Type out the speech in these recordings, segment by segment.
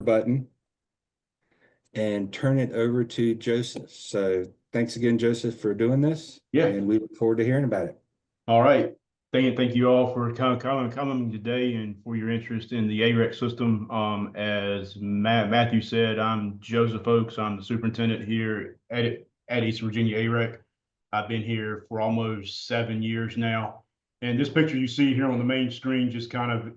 button and turn it over to Joseph. So thanks again, Joseph, for doing this, Yeah. and we look forward to hearing about it. All right. Thank you all for coming today and for your interest in the AREC system. As Matthew said, I'm Joseph Oakes. I'm the superintendent here at East Virginia AREC. I've been here for almost 7 years now. And this picture you see here on the main screen just kind of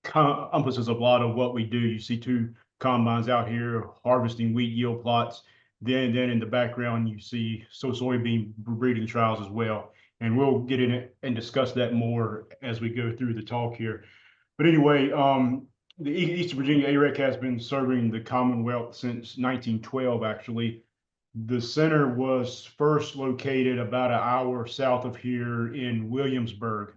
encompasses a lot of what we do. You see two combines out here harvesting wheat yield plots. Then in the background, you see soybean breeding trials as well. And we'll get in it and discuss that more as we go through the talk here. But anyway, the Eastern Virginia AREC has been serving the Commonwealth since 1912, actually. The center was first located about an hour south of here in Williamsburg,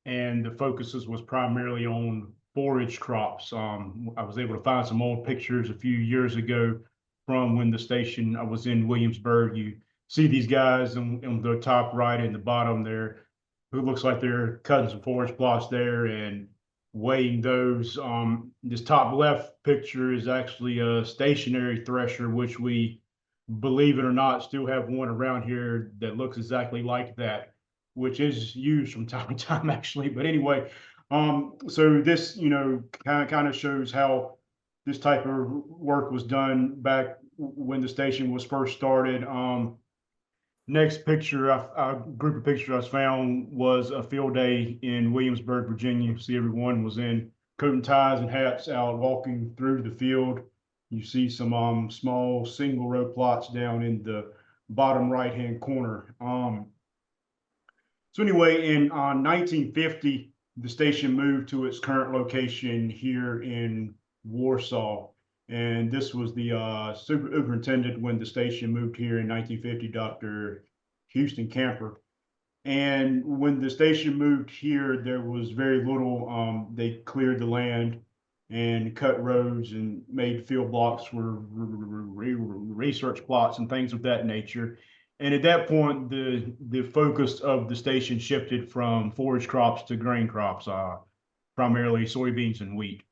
and the focuses was primarily on forage crops. I was able to find some old pictures a few years ago from when the station I was in Williamsburg. You see these guys on the top right and the bottom there, who looks like they're cutting some forage plots there and weighing those. This top left picture is actually a stationary thresher, which we, believe it or not, still have one around here that looks exactly like that, which is used from time to time actually. But anyway, so this, kind of shows how this type of work was done back when the station was first started. Next picture, a group of pictures I found was a field day in Williamsburg, Virginia. See, everyone was in coat and ties and hats out walking through the field. You see some small single row plots down in the bottom right hand corner. So anyway, in 1950, the station moved to its current location here in Warsaw. And this was the superintendent when the station moved here in 1950, Dr. Houston Camper. And when the station moved here, there was very little. They cleared the land and cut roads and made field blocks for research plots and things of that nature. And at that point, the focus of the station shifted from forage crops to grain crops, primarily soybeans and wheat.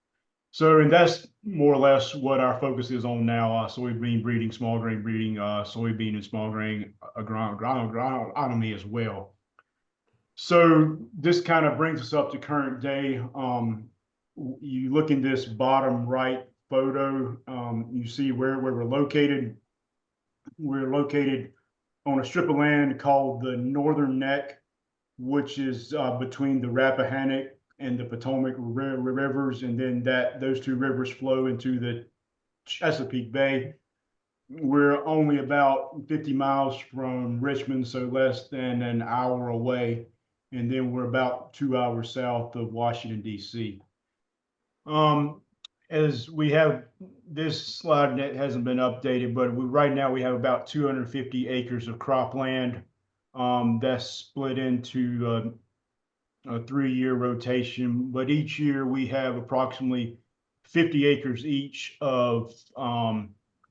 So, and that's more or less what our focus is on now: soybean breeding, small grain breeding, soybean and small grain agronomy as well. So this kind of brings us up to current day. You look in this bottom right photo, you see where we're located. We're located on a strip of land called the Northern Neck, which is between the Rappahannock and the Potomac rivers, and then those two rivers flow into the Chesapeake Bay. We're only about 50 miles from Richmond, so less than an hour away, and then we're about 2 hours south of Washington, D.C. As we have this slide that hasn't been updated, but right now we have about 250 acres of cropland that's split into a 3-year rotation. But each year we have approximately 50 acres each of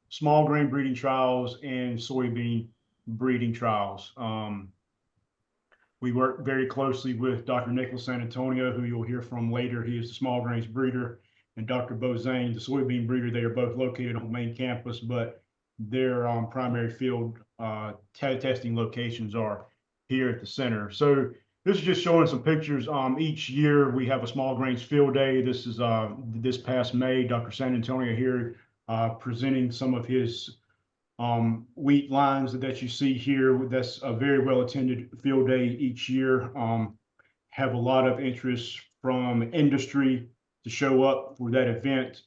small grain breeding trials and soybean breeding trials. We work very closely with Dr. Nicholas San Antonio, who you'll hear from later. He is the small grains breeder, and Dr. Bozane, the soybean breeder. They are both located on the main campus, but their primary field testing locations are here at the center. So this is just showing some pictures. Each year we have a small grains field day. This is this past May. Dr. San Antonio here presenting some of his wheat lines that you see here. That's a very well attended field day each year. Have a lot of interest from industry to show up for that event.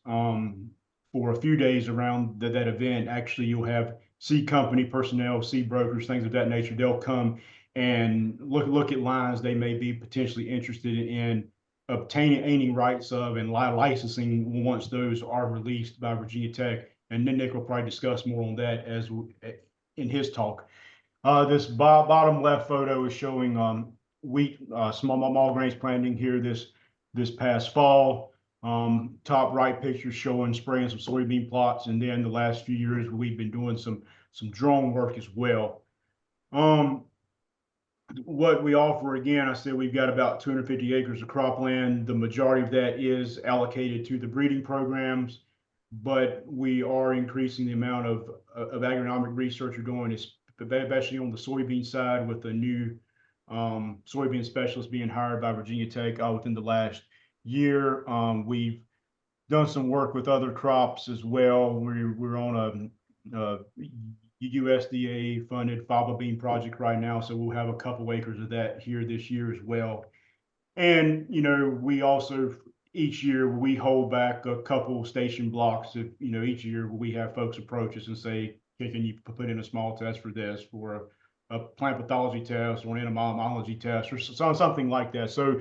For a few days around that event, actually, you'll have seed company personnel, seed brokers, things of that nature. They'll come and look at lines they may be potentially interested in obtaining rights of and licensing once those are released by Virginia Tech. And then Nick will probably discuss more on that in his talk. This bottom left photo is showing wheat, small grains planting here this past fall. Top right picture showing spraying some soybean plots, and then the last few years we've been doing some drone work as well. what we offer, again, I said we've got about 250 acres of cropland. The majority of that is allocated to the breeding programs, but we are increasing the amount of agronomic research we're doing, especially on the soybean side, with a new soybean specialist being hired by Virginia Tech within the last year. We've done some work with other crops as well. We're on a USDA funded fava bean project right now, so we'll have a couple acres of that here this year as well. And we also each year we hold back a couple station blocks. If each year we have folks approach us and say, hey, can you put in a small test for this, for a plant pathology test or an entomology test or something like that. So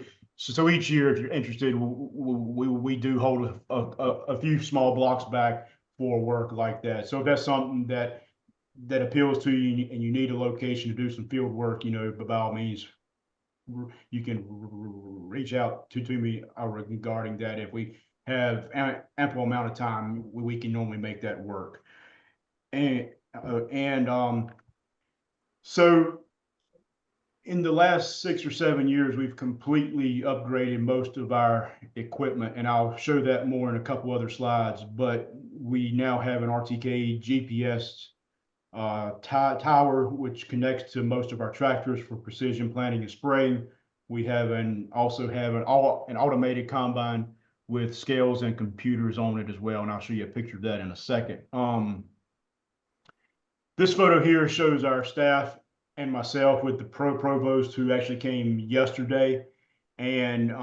each year, if you're interested, we do hold a few small blocks back for work like that. So if that's something that appeals to you and you need a location to do some field work, by all means, you can reach out to me regarding that. If we have ample amount of time, we can normally make that work. And so in the last 6 or 7 years, we've completely upgraded most of our equipment, and I'll show that more in a couple other slides. But we now have an RTK GPS tower, which connects to most of our tractors for precision planting and spraying. We also have an automated combine with scales and computers on it as well, and I'll show you a picture of that in a second. This photo here shows our staff and myself with the provost, who actually came yesterday. And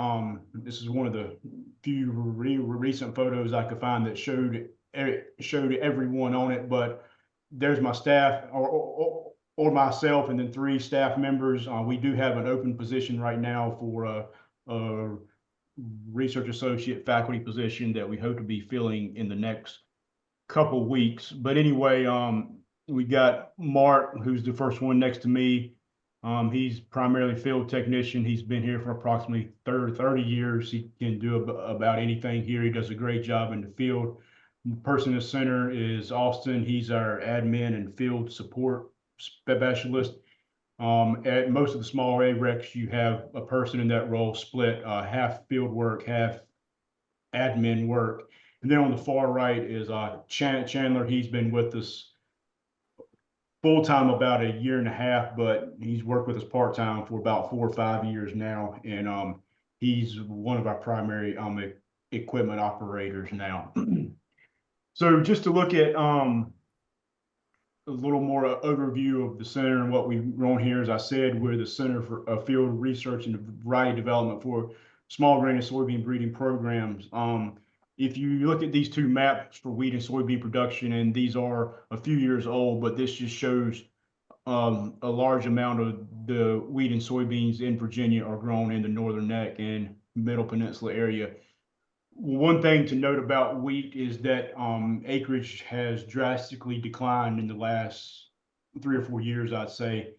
this is one of the few recent photos I could find that showed everyone on it. But there's my staff or myself, and then 3 staff members. We do have an open position right now for a research associate faculty position that we hope to be filling in the next couple weeks. But anyway, we got Mark, who's the first one next to me. He's primarily field technician. He's been here for approximately 30 years. He can do about anything here. He does a great job in the field. The person in the center is Austin. He's our admin and field support specialist. At most of the smaller ARECs, you have a person in that role split, half field work, half admin work. And then on the far right is Chandler. He's been with us full-time about a year and a half, but he's worked with us part-time for about 4 or 5 years now. And he's one of our primary equipment operators now. So just to look at a little more overview of the center and what we run here. As I said, we're the Center for Field Research and Variety Development for small grain and soybean breeding programs. If you look at these 2 maps for wheat and soybean production, and these are a few years old, but this just shows a large amount of the wheat and soybeans in Virginia are grown in the Northern Neck and Middle Peninsula area. One thing to note about wheat is that acreage has drastically declined in the last 3 or 4 years, I'd say.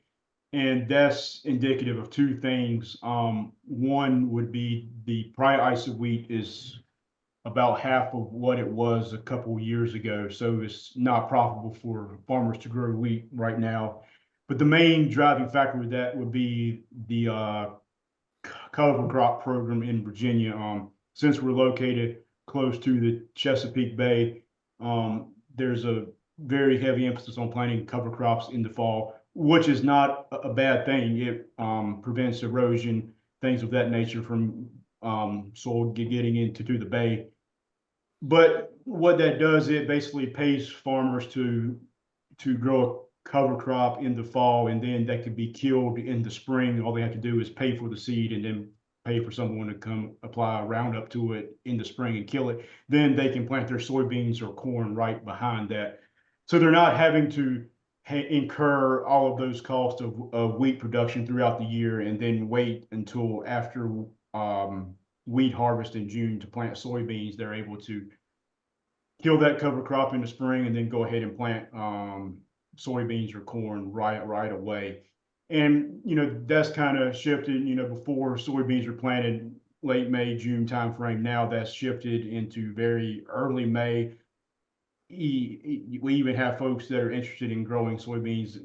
And that's indicative of 2 things. One would be the price of wheat is about half of what it was a couple of years ago. So it's not profitable for farmers to grow wheat right now. But the main driving factor with that would be the cover crop program in Virginia. Since we're located close to the Chesapeake Bay, there's a very heavy emphasis on planting cover crops in the fall, which is not a bad thing. It prevents erosion, things of that nature from soil getting into the bay. But what that does, it basically pays farmers to grow a cover crop in the fall, and then that could be killed in the spring. All they have to do is pay for the seed and then pay for someone to come apply Roundup to it in the spring and kill it. Then they can plant their soybeans or corn right behind that. So they're not having to incur all of those costs of wheat production throughout the year and then wait until after wheat harvest in June to plant soybeans. They're able to kill that cover crop in the spring and then go ahead and plant soybeans or corn right away. And that's kind of shifted. Before soybeans were planted late May, June timeframe. Now that's shifted into very early May. we even have folks that are interested in growing soybeans,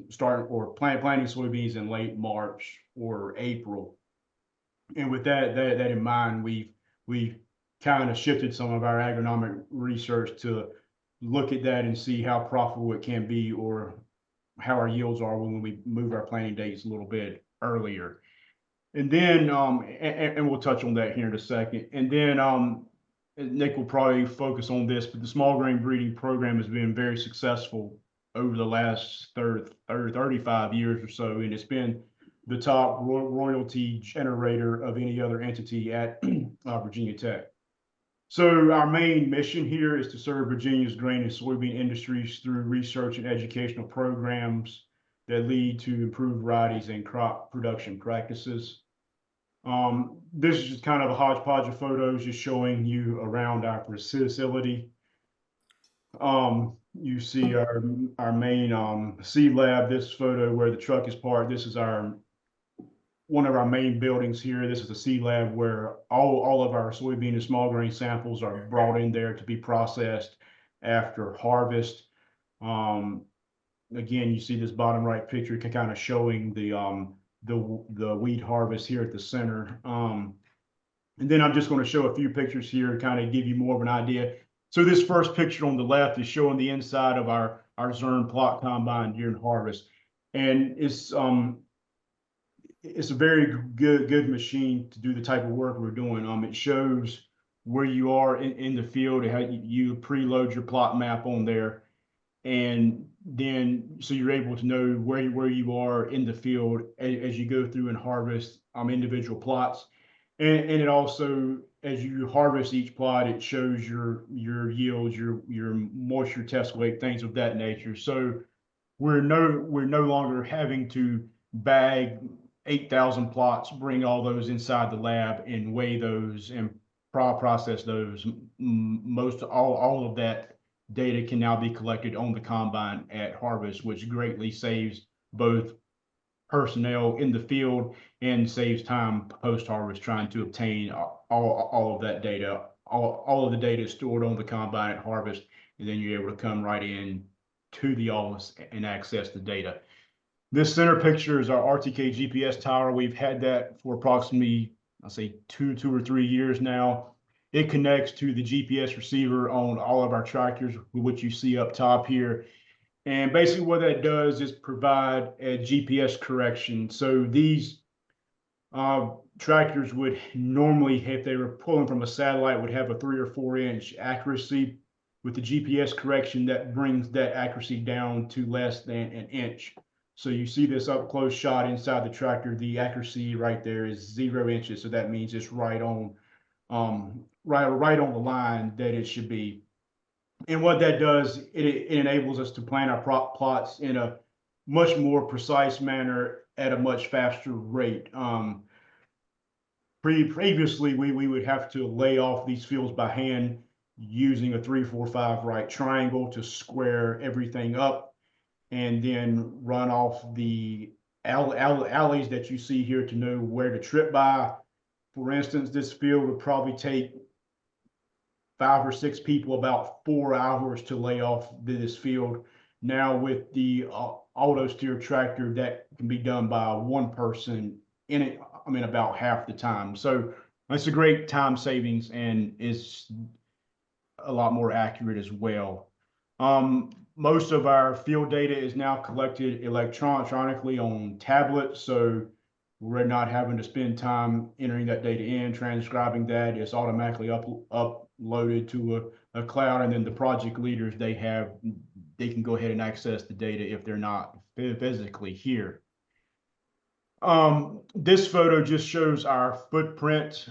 planting soybeans in late March or April. And with that in mind, we kind of shifted some of our agronomic research to look at that and see how profitable it can be, or how our yields are when we move our planting dates a little bit earlier. And then, and we'll touch on that here in a second. And then, Nick will probably focus on this, but the small grain breeding program has been very successful over the last 35 years or so, and it's been the top royalty generator of any other entity at Virginia Tech. So our main mission here is to serve Virginia's grain and soybean industries through research and educational programs that lead to improved varieties and crop production practices. This is just kind of a hodgepodge of photos just showing you around our facility. You see our main seed lab. This photo where the truck is parked. This is one of our main buildings here. This is a seed lab where all of our soybean and small grain samples are brought in there to be processed after harvest. Again, you see this bottom right picture kind of showing the wheat harvest here at the center. And then I'm just going to show a few pictures here to kind of give you more of an idea. So this first picture on the left is showing the inside of our Zern plot combine during harvest. And it's a very good machine to do the type of work we're doing. It shows where you are in the field, how you preload your plot map on there. And then, so you're able to know where you are in the field as you go through and harvest individual plots. And it also, as you harvest each plot, it shows your yields, your moisture test weight, things of that nature. So we're no longer having to bag 8,000 plots, bring all those inside the lab and weigh those and process those. All of that data can now be collected on the combine at harvest, which greatly saves both personnel in the field and saves time post-harvest trying to obtain all of that data. All of the data is stored on the combine at harvest, and then you're able to come right in to the office and access the data. This center picture is our RTK GPS tower. We've had that for approximately, I'll say two or 3 years now. It connects to the GPS receiver on all of our tractors, which you see up top here. And basically what that does is provide a GPS correction. So these tractors would normally, if they were pulling from a satellite, would have a 3 or 4 inch accuracy. With the GPS correction, that brings that accuracy down to less than an inch. So you see this up close shot inside the tractor. The accuracy right there is 0 inches. So that means it's right on the line that it should be. And what that does, it enables us to plan our plots in a much more precise manner at a much faster rate. Previously, we would have to lay off these fields by hand using a 3, 4, 5 right triangle to square everything up, and then run off the alleys that you see here to know where to trip by. For instance, this field would probably take 5 or 6 people about 4 hours to lay off this field. Now with the auto steer tractor, that can be done by one person in about half the time. So it's a great time savings and is a lot more accurate as well. Most of our field data is now collected electronically on tablets, so we're not having to spend time entering that data in, transcribing that. It's automatically uploaded to a cloud, and then the project leaders, they can go ahead and access the data if they're not physically here. This photo just shows our footprint.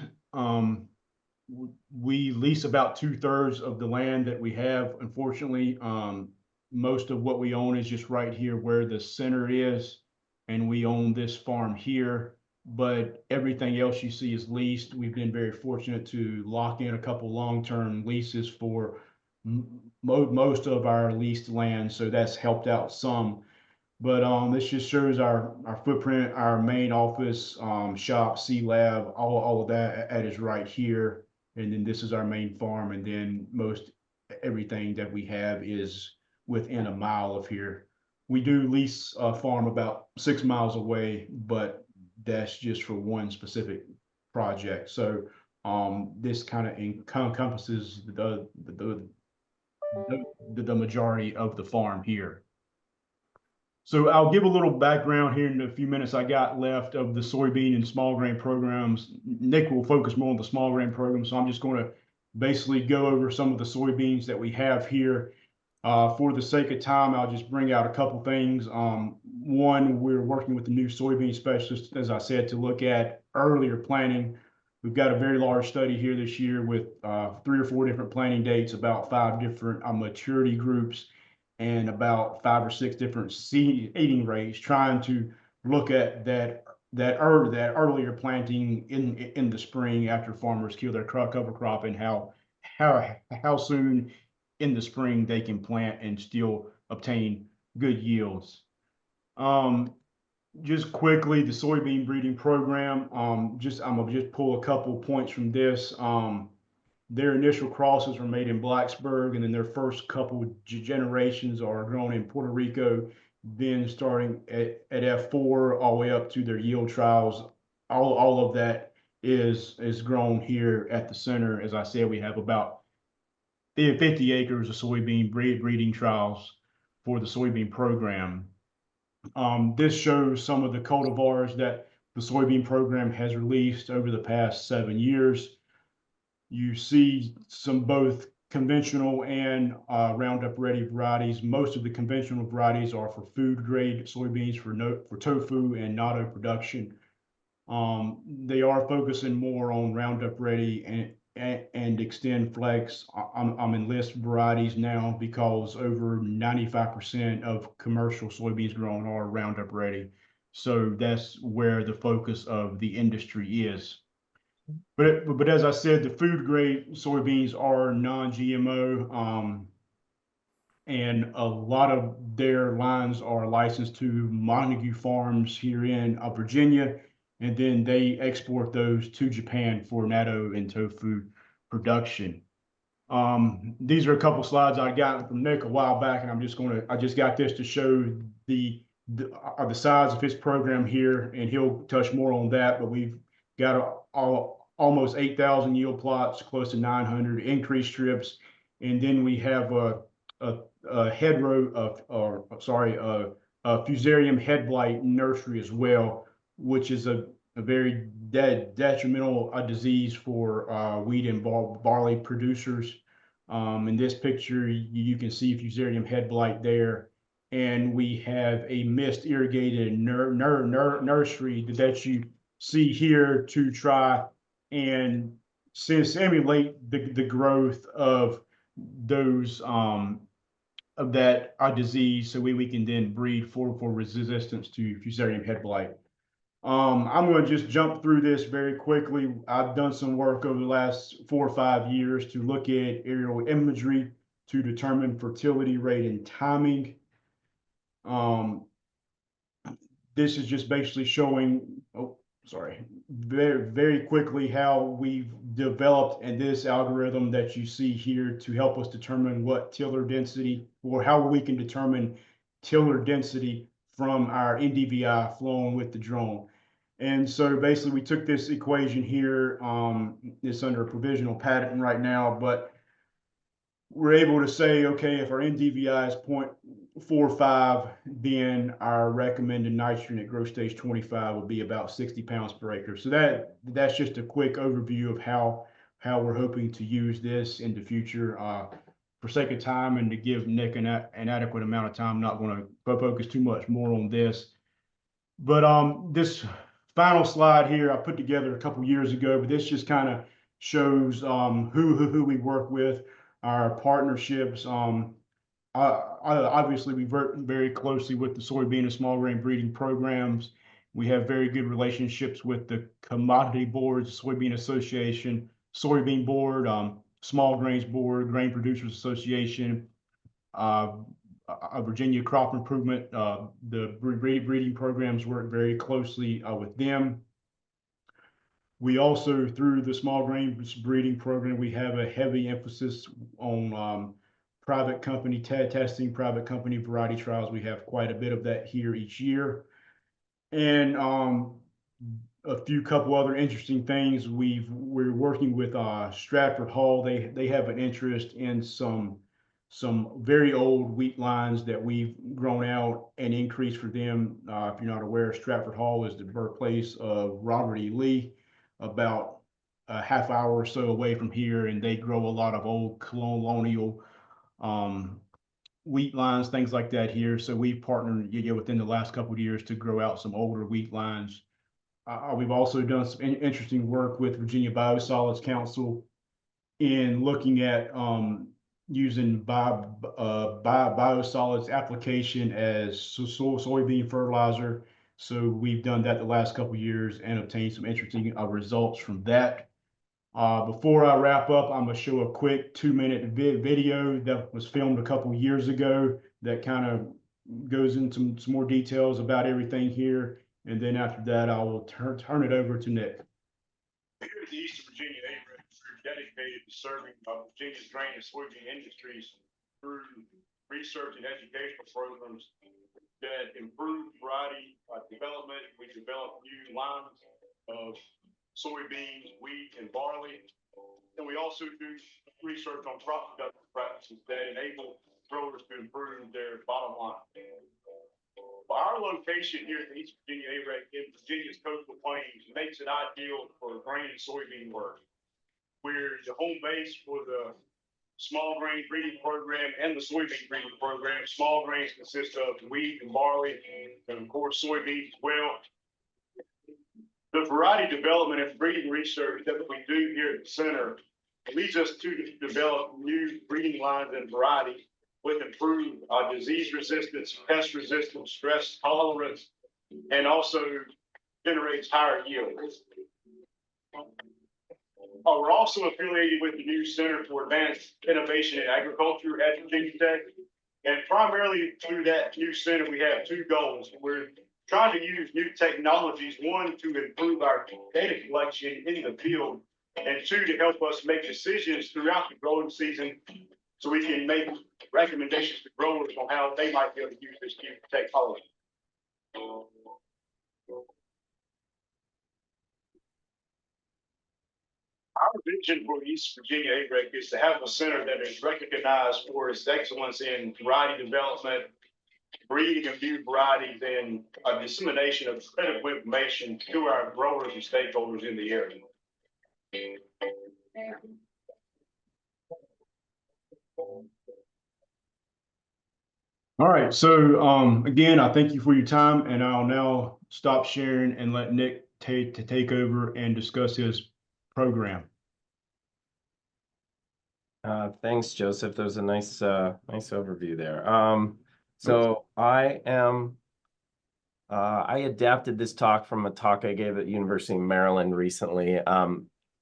We lease about 2/3 of the land that we have. Unfortunately, most of what we own is just right here where the center is, and we own this farm here, but everything else you see is leased. We've been very fortunate to lock in a couple long-term leases for most of our leased land, so that's helped out some. But this just shows our footprint, our main office, shop, C lab, all of that is right here. And then this is our main farm, and then most everything that we have is within a mile of here. We do lease a farm about 6 miles away, but that's just for one specific project. So this kind of encompasses the majority of the farm here. So I'll give a little background here in the few minutes I got left of the soybean and small grain programs. Nick will focus more on the small grain program, so I'm just going to basically go over some of the soybeans that we have here. For the sake of time, I'll just bring out a couple things. One, we're working with the new soybean specialist, as I said, to look at earlier planting. We've got a very large study here this year with 3 or 4 different planting dates, about 5 different maturity groups, and about 5 or 6 different seeding rates, trying to look at that earlier planting in the spring after farmers kill their cover crop, and how soon in the spring they can plant and still obtain good yields. Just quickly, the soybean breeding program. I'm gonna just pull a couple points from this. Their initial crosses were made in Blacksburg, and then their first couple generations are grown in Puerto Rico. Then starting at F4 all the way up to their yield trials, all of that is grown here at the center. As I said, we have about 50 acres of soybean breeding trials for the soybean program. This shows some of the cultivars that the soybean program has released over the past 7 years. You see some both conventional and Roundup Ready varieties. Most of the conventional varieties are for food grade soybeans for tofu and natto production. They are focusing more on Roundup Ready and Extend Flex. I'm in list varieties now because over 95% of commercial soybeans grown are Roundup Ready. So that's where the focus of the industry is. But as I said, the food grade soybeans are non-GMO, and a lot of their lines are licensed to Montague Farms here in Virginia, and then they export those to Japan for natto and tofu production. These are a couple slides I got from Nick a while back, and I just got this to show the size of his program here, and he'll touch more on that. But we've got almost 8,000 yield plots, close to 900 increase strips, and then we have a hedgerow a fusarium head blight nursery as well, which is a very detrimental disease for wheat and barley producers. In this picture, you can see fusarium head blight there, and we have a mist irrigated nursery that you see here to try and simulate the growth of those of that disease, so we can then breed for resistance to fusarium head blight. I'm going to just jump through this very quickly. I've done some work over the last 4 or 5 years to look at aerial imagery to determine fertility rate and timing. This is just basically showing, very quickly how we've developed and this algorithm that you see here to help us determine what tiller density, or how we can determine tiller density from our NDVI flown with the drone. And so basically we took this equation here, it's under a provisional patent right now, but we're able to say, okay, if our NDVI is 0.45, then our recommended nitrogen at growth stage 25 would be about 60 pounds per acre. So that's just a quick overview of how we're hoping to use this in the future. For sake of time and to give Nick an adequate amount of time, I'm not going to focus too much more on this. But this final slide here I put together a couple years ago, but this just kind of shows who we work with, our partnerships. Obviously, we work very closely with the soybean and small grain breeding programs. We have very good relationships with the commodity boards, Soybean Association, Soybean Board, Small Grains Board, Grain Producers Association, Virginia Crop Improvement. The breeding programs work very closely with them. We also, through the small grain breeding program, we have a heavy emphasis on private company testing, private company variety trials. We have quite a bit of that here each year. And a couple other interesting things. We're working with Stratford Hall. They have an interest in some very old wheat lines that we've grown out and increased for them. If you're not aware, Stratford Hall is the birthplace of Robert E. Lee, about a half hour or so away from here, and they grow a lot of old colonial wheat lines, things like that here. So we've partnered within the last couple of years to grow out some older wheat lines. We've also done some interesting work with Virginia Biosolids Council in looking at using biosolids application as soybean fertilizer. So we've done that the last couple of years and obtained some interesting results from that. Before I wrap up, I'm going to show a quick 2-minute video that was filmed a couple years ago that kind of goes into some more details about everything here. And then after that, I will turn it over to Nick. Here at the Eastern Virginia AREC, we're dedicated to serving Virginia's grain and soybean industries through research and educational programs that improve variety development. We develop new lines of soybeans, wheat, and barley. And we also do research on crop production practices that enable growers to improve their bottom line. Our location here at the East Virginia AREC in Virginia's coastal plains makes it ideal for grain and soybean work. We're the home base for the small grain breeding program and the soybean breeding program. Small grains consist of wheat and barley, and of course soybeans as well. The variety development and breeding research that we do here at the center leads us to develop new breeding lines and varieties with improved disease resistance, pest resistance, stress tolerance, and also generates higher yields. We're also affiliated with the new Center for Advanced Innovation in Agriculture at Virginia Tech. And primarily through that new center, we have two goals. We're trying to use new technologies, one, to improve our data collection in the field, and two, to help us make decisions throughout the growing season so we can make recommendations to growers on how they might be able to use this new technology. Our vision for East Virginia AREC is to have a center that is recognized for its excellence in variety development, breeding of new varieties, and a dissemination of critical information to our growers and stakeholders in the area. All right, so again, I thank you for your time, and I'll now stop sharing and let Nick take over and discuss his program. Thanks, Joseph. That was a nice overview there. So I adapted this talk from a talk I gave at University of Maryland recently,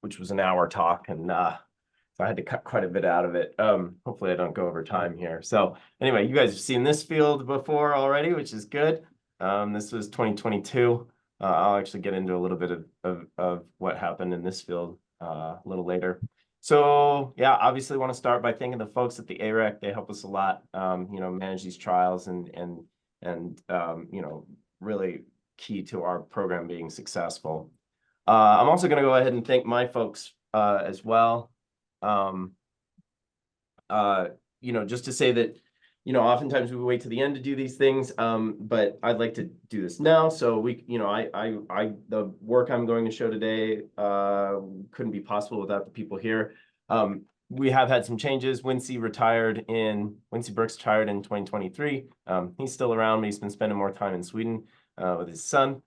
which was an hour talk, and so I had to cut quite a bit out of it. Hopefully I don't go over time here. So anyway, you guys have seen this field before already, which is good. This was 2022. I'll actually get into a little bit of what happened in this field a little later. So yeah, obviously want to start by thanking the folks at the AREC. They help us a lot, manage these trials and really key to our program being successful. I'm also going to go ahead and thank my folks as well. Just to say that, oftentimes we wait to the end to do these things, but I'd like to do this now. So the work I'm going to show today couldn't be possible without the people here. We have had some changes. Wincy Brooks retired in 2023. He's still around, but he's been spending more time in Sweden with his son.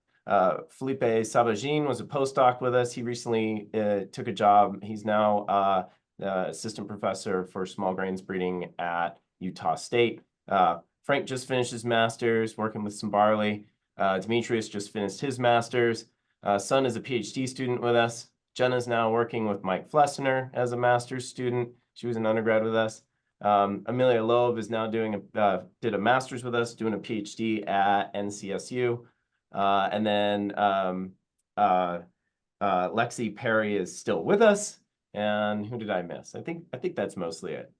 Felipe Sabagin was a postdoc with us. He recently took a job. He's now assistant professor for small grains breeding at Utah State. Frank just finished his master's working with some barley. Demetrius just finished his master's. Son is a PhD student with us. Jenna's now working with Mike Flessner as a master's student. She was an undergrad with us. Amelia Loeb is now did a master's with us, doing a PhD at NCSU. And then Lexi Perry is still with us. And who did I miss? I think that's mostly it.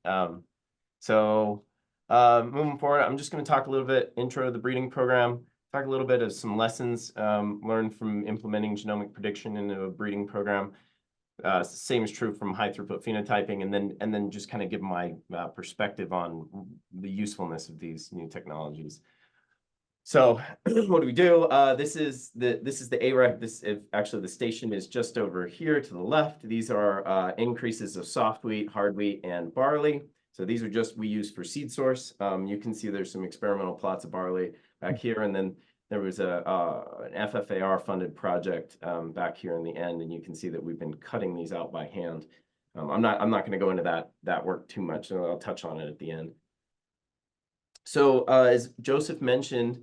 So moving forward, I'm just going to talk a little bit intro to the breeding program, talk a little bit of some lessons learned from implementing genomic prediction into a breeding program. Same is true from high throughput phenotyping, and then just kind of give my perspective on the usefulness of these new technologies. So what do we do? This is the AREC. Actually the station is just over here to the left. These are increases of soft wheat, hard wheat, and barley. So these are just we use for seed source. You can see there's some experimental plots of barley back here, and then there was an FFAR funded project back here in the end, and you can see that we've been cutting these out by hand. I'm not going to go into that work too much, and I'll touch on it at the end. So as Joseph mentioned,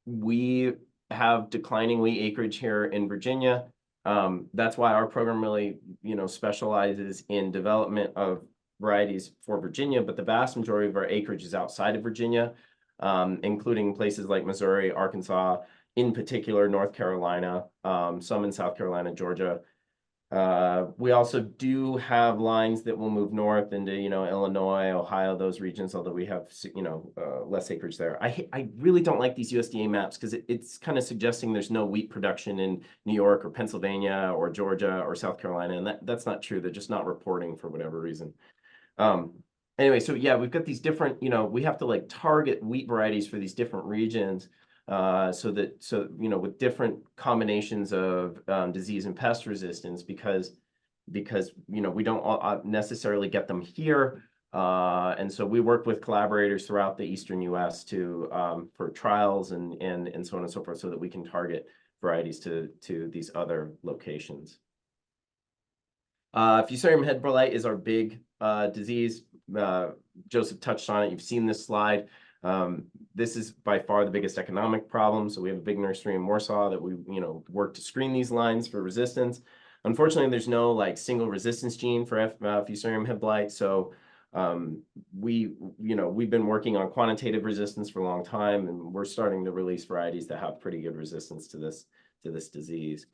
we have declining wheat acreage here in Virginia. That's why our program really, specializes in development of varieties for Virginia, but the vast majority of our acreage is outside of Virginia, including places like Missouri, Arkansas, in particular, North Carolina, some in South Carolina, Georgia. We also do have lines that will move north into, Illinois, Ohio, those regions, although we have, less acreage there. I really don't like these USDA maps because it's kind of suggesting there's no wheat production in New York or Pennsylvania or Georgia or South Carolina, and that's not true. They're just not reporting for whatever reason. Anyway, so yeah, we've got these different, we have to like target wheat varieties for these different regions. So with different combinations of disease and pest resistance, because we don't necessarily get them here, and so we work with collaborators throughout the eastern U.S. for trials and so on and so forth, so that we can varieties to these other locations. Fusarium head blight is our big disease. Joseph touched on it. You've seen this slide. This is by far the biggest economic problem. So we have a big nursery in Warsaw that we, work to screen these lines for resistance. Unfortunately, there's no like single resistance gene for Fusarium head blight. So we've been working on quantitative resistance for a long time, and we're starting to release varieties that have pretty good resistance to this disease.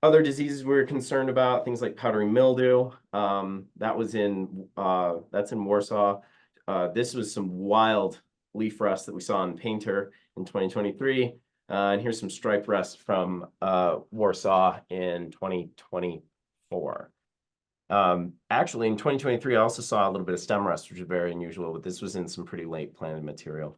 Other diseases we're concerned about, things like powdery mildew. That's in Warsaw. This was some wild leaf rust that we saw in Painter in 2023. And here's some stripe rust from Warsaw in 2024. Actually, in 2023, I also saw a little bit of stem rust, which is very unusual, but this was in some pretty late planted material.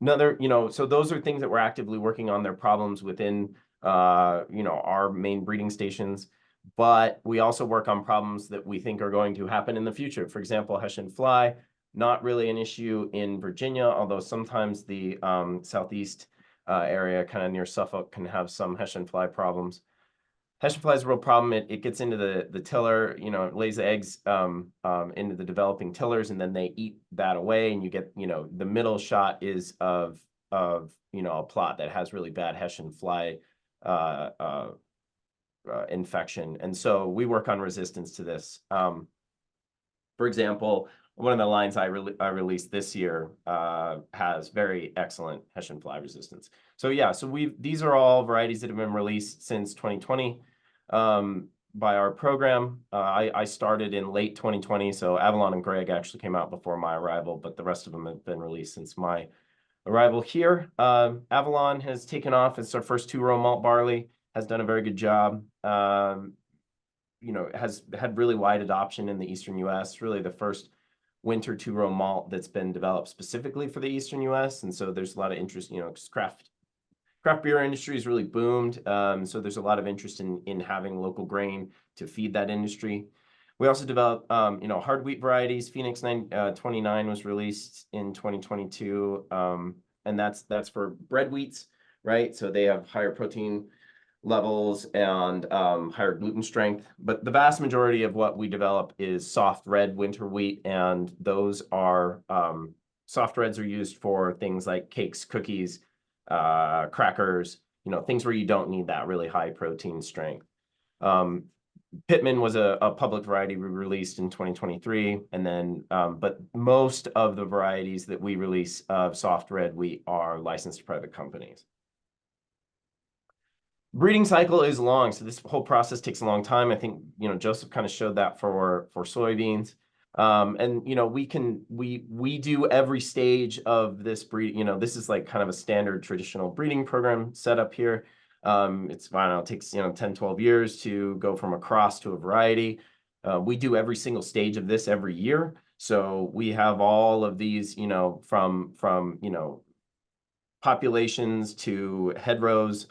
So those are things that we're actively working on. They're problems within our main breeding stations, but we also work on problems that we think are going to happen in the future. For example, Hessian fly, not really an issue in Virginia, although sometimes the southeast area kind of near Suffolk can have some Hessian fly problems. Hessian fly is a real problem. It gets into the tiller, it lays eggs into the developing tillers, and then they eat that away, and you get, the middle shot is of a plot that has really bad Hessian fly infection. And so we work on resistance to this. For example, one of the lines I released this year has very excellent Hessian fly resistance. So yeah, these are all varieties that have been released since 2020 by our program. I started in late 2020, so Avalon and Greg actually came out before my arrival, but the rest of them have been released since my arrival here. Avalon has taken off. It's our first 2-row malt barley, has done a very good job. Has had really wide adoption in the Eastern U.S., really the first winter 2-row malt that's been developed specifically for the Eastern U.S. And so there's a lot of interest, craft beer industry has really boomed. So there's a lot of interest in having local grain to feed that industry. We also developed, hard wheat varieties. Phoenix 29 was released in 2022, and that's for bread wheats, right? So they have higher protein levels and higher gluten strength. But the vast majority of what we develop is soft red winter wheat, and those are soft reds are used for things like cakes, cookies, crackers, things where you don't need that really high protein strength. Pittman was a public variety we released in 2023, and then but most of the varieties that we release of soft red wheat are licensed to private companies. Breeding cycle is long, so this whole process takes a long time. I think Joseph kind of showed that for soybeans. And we do every stage of this breed. This is like kind of a standard traditional breeding program set up here. It's, I don't know, it takes 10, 12 years to go from a cross to a variety. We do every single stage of this every year. So we have all of these, from populations to head rows.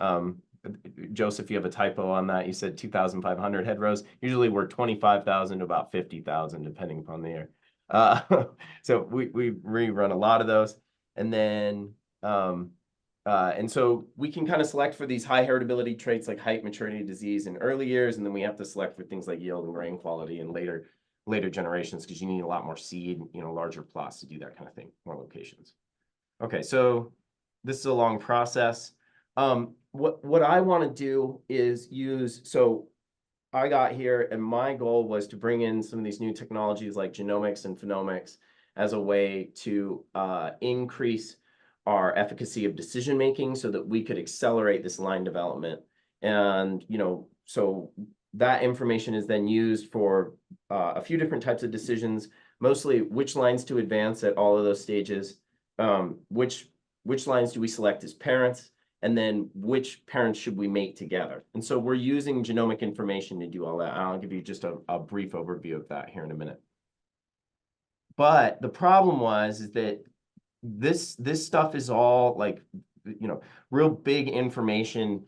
Joseph, you have a typo on that. You said 2,500 head rows. Usually we're 25,000 to about 50,000, depending upon the year. So we rerun a lot of those. And then, and so we can kind of select for these high heritability traits like height, maturity, disease in early years. And then we have to select for things like yield and grain quality in later generations, because you need a lot more seed, larger plots to do that kind of thing, more locations. Okay, so this is a long process. What I want to do is so I got here and my goal was to bring in some of these new technologies like genomics and phenomics as a way to increase our efficacy of decision making so that we could accelerate this line development. And, so that information is then used for a few different types of decisions, mostly which lines to advance at all of those stages, which lines do we select as parents, and then which parents should we mate together. And so we're using genomic information to do all that. I'll give you just a brief overview of that here in a minute. But the problem is that this stuff is all like, real big information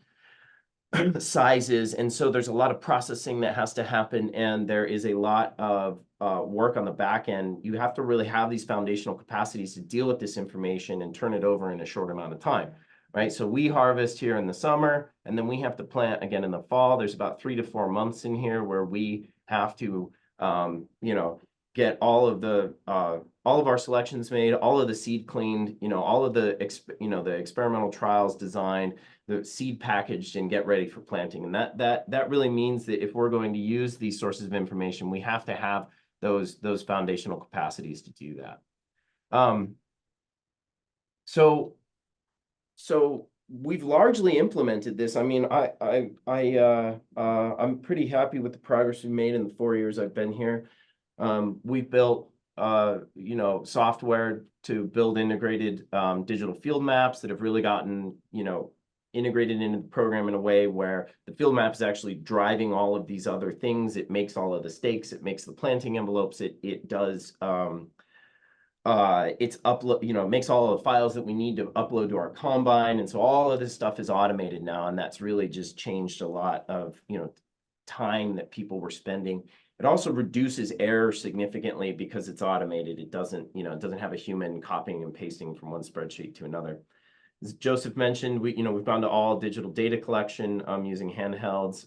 sizes. And so there's a lot of processing that has to happen. And there is a lot of work on the back end. You have to really have these foundational capacities to deal with this information and turn it over in a short amount of time, right? So we harvest here in the summer, and then we have to plant again in the fall. There's about 3 to 4 months in here where we have to, get all of our selections made, all of the seed cleaned, all of the experimental trials designed, the seed packaged, and get ready for planting. And that really means that if we're going to use these sources of information, we have to have those foundational capacities to do that. So we've largely implemented this. I mean, I'm pretty happy with the progress we've made in the 4 years I've been here. We've built, software to build integrated digital field maps that have really gotten, integrated into the program in a way where the field map is actually driving all of these other things. It makes all of the stakes. It makes the planting envelopes. It does, it's upload, it makes all of the files that we need to upload to our combine. And so all of this stuff is automated now. And that's really just changed a lot of, time that people were spending. It also reduces error significantly because it's automated. It doesn't have a human copying and pasting from one spreadsheet to another. As Joseph mentioned, we've gone to all digital data collection using handhelds,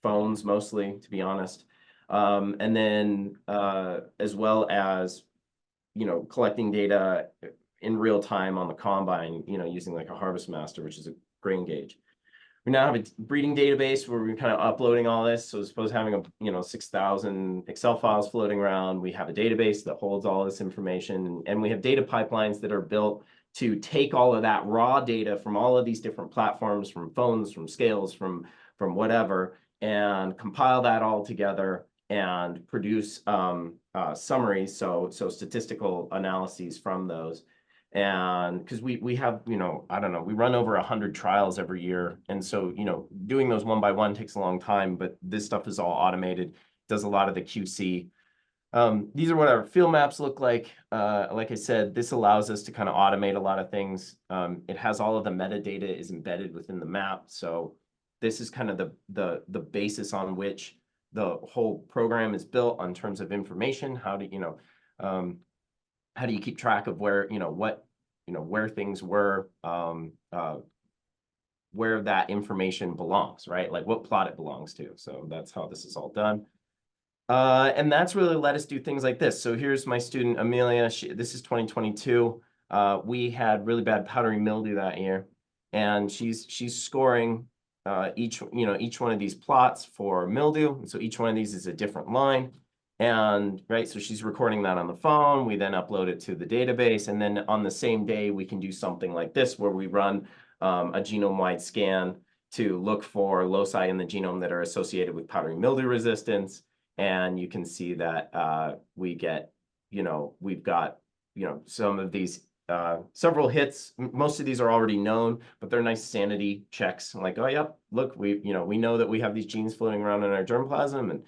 phones mostly, to be honest. And then as well as, collecting data in real time on the combine, using like a Harvest Master, which is a grain gauge. We now have a breeding database where we're kind of uploading all this. So suppose having 6,000 Excel files floating around, we have a database that holds all this information, and we have data pipelines that are built to take all of that raw data from all of these different platforms, from phones, from scales, from whatever, and compile that all together and produce summaries, so statistical analyses from those. And because we have, I don't know, we run over 100 trials every year. And so, doing those one by one takes a long time, but this stuff is all automated, does a lot of the QC. These are what our field maps look like. Like I said, this allows us to kind of automate a lot of things. It has all of the metadata is embedded within the map. So this is kind of the basis on which the whole program is built in terms of information. How do you keep track of where, where things were, where that information belongs, right? Like what plot it belongs to. So that's how this is all done. And that's really let us do things like this. So here's my student, Amelia. This is 2022. We had really bad powdery mildew that year. And she's scoring each one of these plots for mildew. And so each one of these is a different line. And right, so she's recording that on the phone. We then upload it to the database. And then on the same day, we can do something like this, where we run a genome-wide scan to look for loci in the genome that are associated with powdery mildew resistance. And you can see that we get, we've got, some of these several hits. Most of these are already known, but they're nice sanity checks. Like, oh, yep, look, we know that we have these genes floating around in our germplasm, and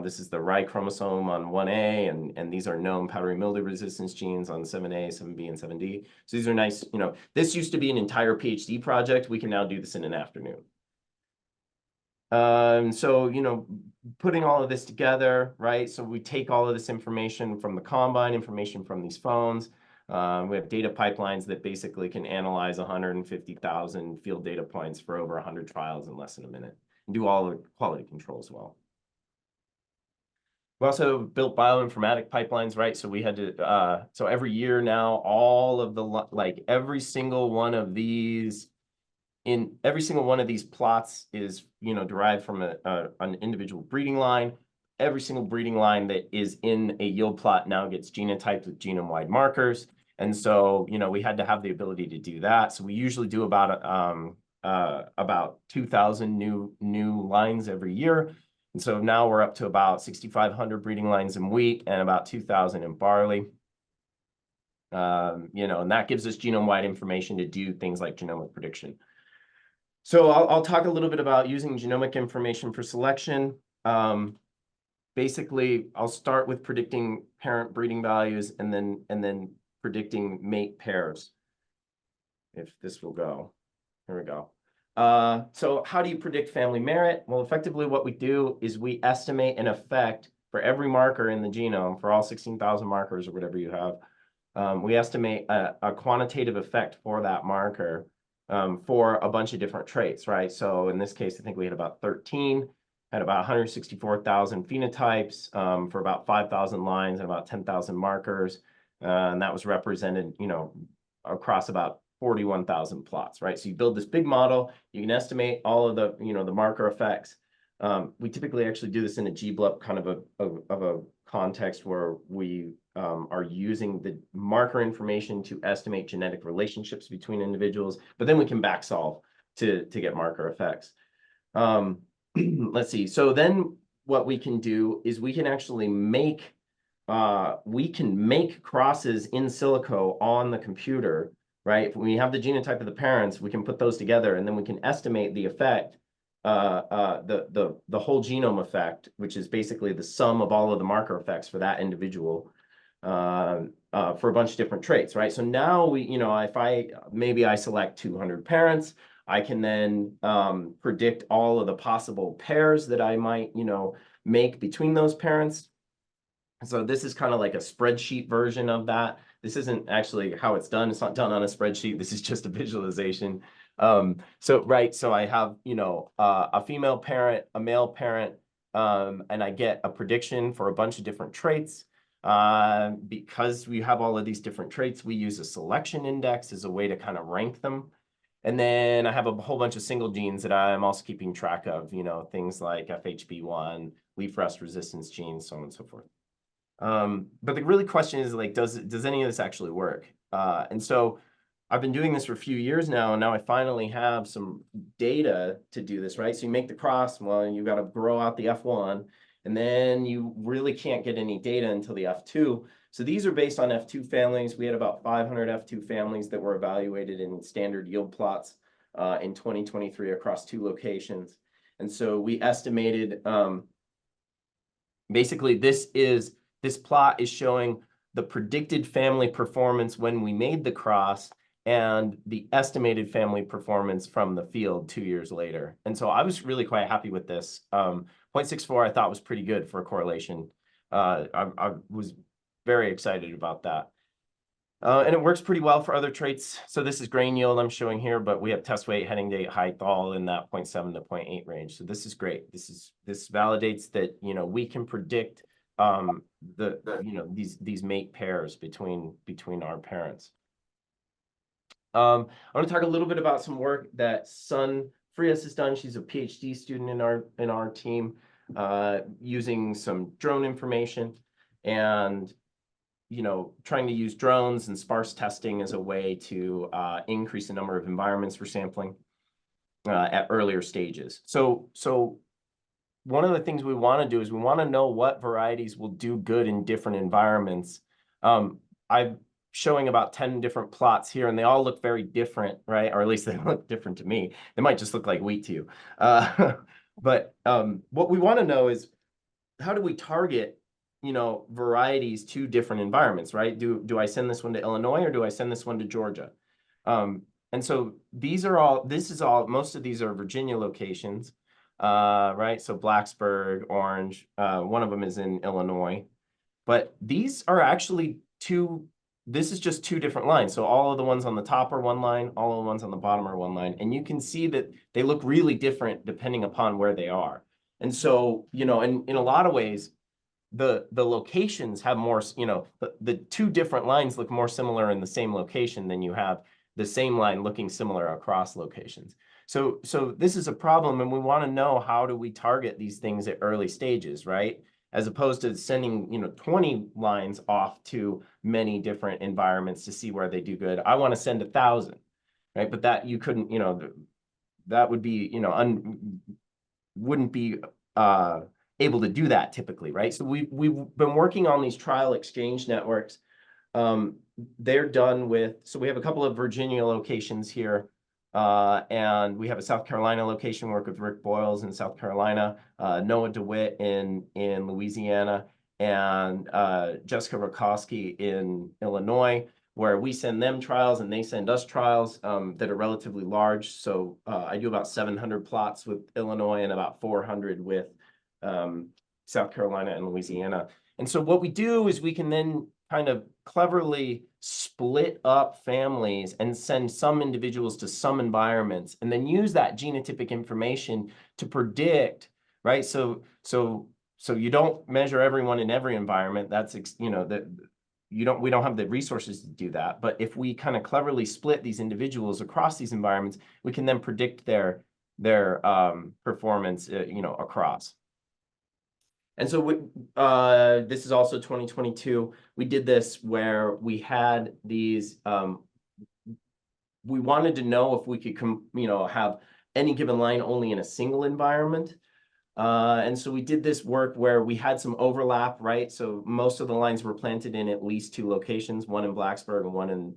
this is the Y chromosome on 1A, and these are known powdery mildew resistance genes on 7A, 7B, and 7D. So these are nice. This used to be an entire PhD project. We can now do this in an afternoon. So, putting all of this together, right? So we take all of this information from the combine, information from these phones. We have data pipelines that basically can analyze 150,000 field data points for over 100 trials in less than a minute, and do all the quality control as well. We also built bioinformatic pipelines, right? So we had to, so every year now, all of the, every single one of these, in every single one of these plots is, derived from an individual breeding line. Every single breeding line that is in a yield plot now gets genotyped with genome-wide markers. And so, we had to have the ability to do that. So we usually do about 2,000 new lines every year. And so now we're up to about 6,500 breeding lines in wheat and about 2,000 in barley. And that gives us genome-wide information to do things like genomic prediction. So I'll talk a little bit about using genomic information for selection. Basically, I'll start with predicting parent breeding values and then predicting mate pairs. If this will go, here we go. So how do you predict family merit? Well, effectively what we do is we estimate an effect for every marker in the genome, for all 16,000 markers or whatever you have. We estimate a quantitative effect for that marker for a bunch of different traits, right? So in this case, I think we had about 13, had about 164,000 phenotypes for about 5,000 lines and about 10,000 markers. And that was represented, across about 41,000 plots, right? So you build this big model, you can estimate all of the, the marker effects. We typically actually do this in a GBLUP kind of a context where we are using the marker information to estimate genetic relationships between individuals, but then we can back solve to get marker effects. Let's see. So then what we can do is we can actually make crosses in silico on the computer, right? If we have the genotype of the parents, we can put those together, and then we can estimate the effect, the whole genome effect, which is basically the sum of all of the marker effects for that individual, for a bunch of different traits, right? So now we, if maybe I select 200 parents, I can then predict all of the possible pairs that I might, make between those parents. So this is kind of like a spreadsheet version of that. This isn't actually how it's done. It's not done on a spreadsheet. This is just a visualization. So I have, a female parent, a male parent, and I get a prediction for a bunch of different traits. Because we have all of these different traits, we use a selection index as a way to kind of rank them. And then I have a whole bunch of single genes that I'm also keeping track of, things like FHB1, leaf rust resistance genes, so on and so forth. But the really question is, like, does any of this actually work? And so I've been doing this for a few years now, and now I finally have some data to do this, right? So you make the cross, well, you got to grow out the F1, and then you really can't get any data until the F2. So these are based on F2 families. We had about 500 F2 families that were evaluated in standard yield plots in 2023 across 2 locations. And so we estimated, basically this plot is showing the predicted family performance when we made the cross and the estimated family performance from the field 2 years later. And so I was really quite happy with this. 0.64 I thought was pretty good for a correlation. I was very excited about that. And it works pretty well for other traits. So this is grain yield I'm showing here, but we have test weight, heading date, height, all in that 0.7 to 0.8 range. So this is great. This validates that, we can predict these mate pairs between our parents. I want to talk a little bit about some work that Sun Frias has done. She's a PhD student in our team, using some drone information and trying to use drones and sparse testing as a way to increase the number of environments for sampling at earlier stages. So one of the things we want to do is we want to know what varieties will do good in different environments. I'm showing about 10 different plots here, and they all look very different, right? Or at least they look different to me. They might just look like wheat to you. But what we want to know is, how do we target, varieties to different environments, right? Do I send this one to Illinois, or do I send this one to Georgia? And so most of these are Virginia locations, right? So Blacksburg, Orange, one of them is in Illinois. But these are actually this is just two different lines. So all of the ones on the top are one line, all of the ones on the bottom are one line. And you can see that they look really different depending upon where they are. And so, in a lot of ways, the locations have more, the two different lines look more similar in the same location than you have the same line looking similar across locations. So this is a problem, and we want to know, how do we target these things at early stages, right? As opposed to sending, 20 lines off to many different environments to see where they do good. I want to send 1,000, right? But that you couldn't, that would be, wouldn't be able to do that typically, right? So we've been working on these trial exchange networks. They're done with, so we have a couple of Virginia locations here, and we have a South Carolina location, work with Rick Boyles in South Carolina, Noah DeWitt in Louisiana, and Jessica Rakowski in Illinois, where we send them trials and they send us trials that are relatively large. So I do about 700 plots with Illinois and about 400 with South Carolina and Louisiana. And so what we do is we can then kind of cleverly split up families and send some individuals to some environments, and then use that genotypic information to predict, right? So you don't measure everyone in every environment. That's, we don't have the resources to do that. But if we kind of cleverly split these individuals across these environments, we can then predict their performance, across. And so this is also 2022. We did this where we had these, we wanted to know if we could, have any given line only in a single environment. And so we did this work where we had some overlap, right? So most of the lines were planted in at least two locations, one in Blacksburg and one in,